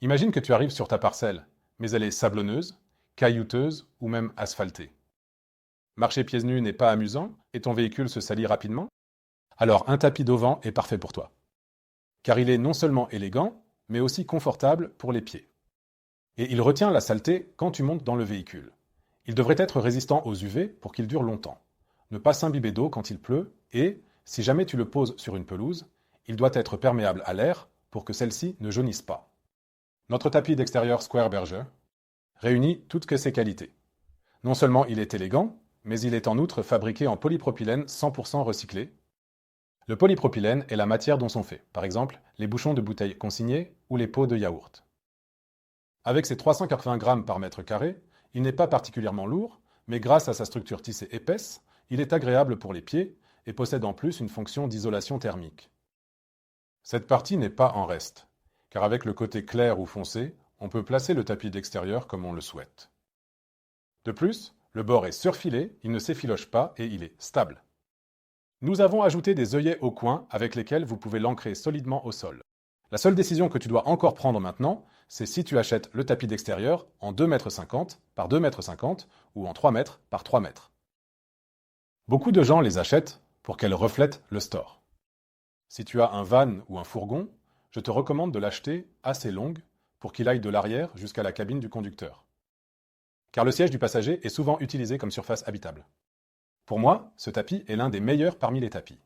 Imagine que tu arrives sur ta parcelle, mais elle est sablonneuse, caillouteuse ou même asphaltée. Marcher pieds nus n'est pas amusant et ton véhicule se salit rapidement? Alors un tapis d'auvent est parfait pour toi. Car il est non seulement élégant, mais aussi confortable pour les pieds. Et il retient la saleté quand tu montes dans le véhicule. Il devrait être résistant aux UV pour qu'il dure longtemps. Ne pas s'imbiber d'eau quand il pleut et, si jamais tu le poses sur une pelouse, il doit être perméable à l'air pour que celle-ci ne jaunisse pas. Notre tapis d'extérieur Square Berger réunit toutes ces qualités. Non seulement il est élégant, mais il est en outre fabriqué en polypropylène 100% recyclé. Le polypropylène est la matière dont sont faits, par exemple, les bouchons de bouteilles consignés ou les pots de yaourt. Avec ses 380 grammes par mètre carré, il n'est pas particulièrement lourd, mais grâce à sa structure tissée épaisse, il est agréable pour les pieds et possède en plus une fonction d'isolation thermique. Cette partie n'est pas en reste, car avec le côté clair ou foncé, on peut placer le tapis d'extérieur comme on le souhaite. De plus, le bord est surfilé, il ne s'effiloche pas et il est stable. Nous avons ajouté des œillets au coin avec lesquels vous pouvez l'ancrer solidement au sol. La seule décision que tu dois encore prendre maintenant, c'est si tu achètes le tapis d'extérieur en 2,50 m par 2,50 m ou en 3 mètres par 3 mètres. Beaucoup de gens les achètent pour qu'elles reflètent le store. Si tu as un van ou un fourgon, je te recommande de l'acheter assez longue pour qu'il aille de l'arrière jusqu'à la cabine du conducteur. Car le siège du passager est souvent utilisé comme surface habitable. Pour moi, ce tapis est l'un des meilleurs parmi les tapis.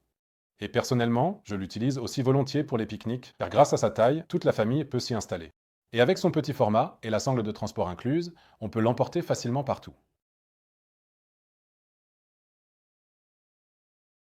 Et personnellement, je l'utilise aussi volontiers pour les pique-niques, car grâce à sa taille, toute la famille peut s'y installer. Et avec son petit format et la sangle de transport incluse, on peut l'emporter facilement partout.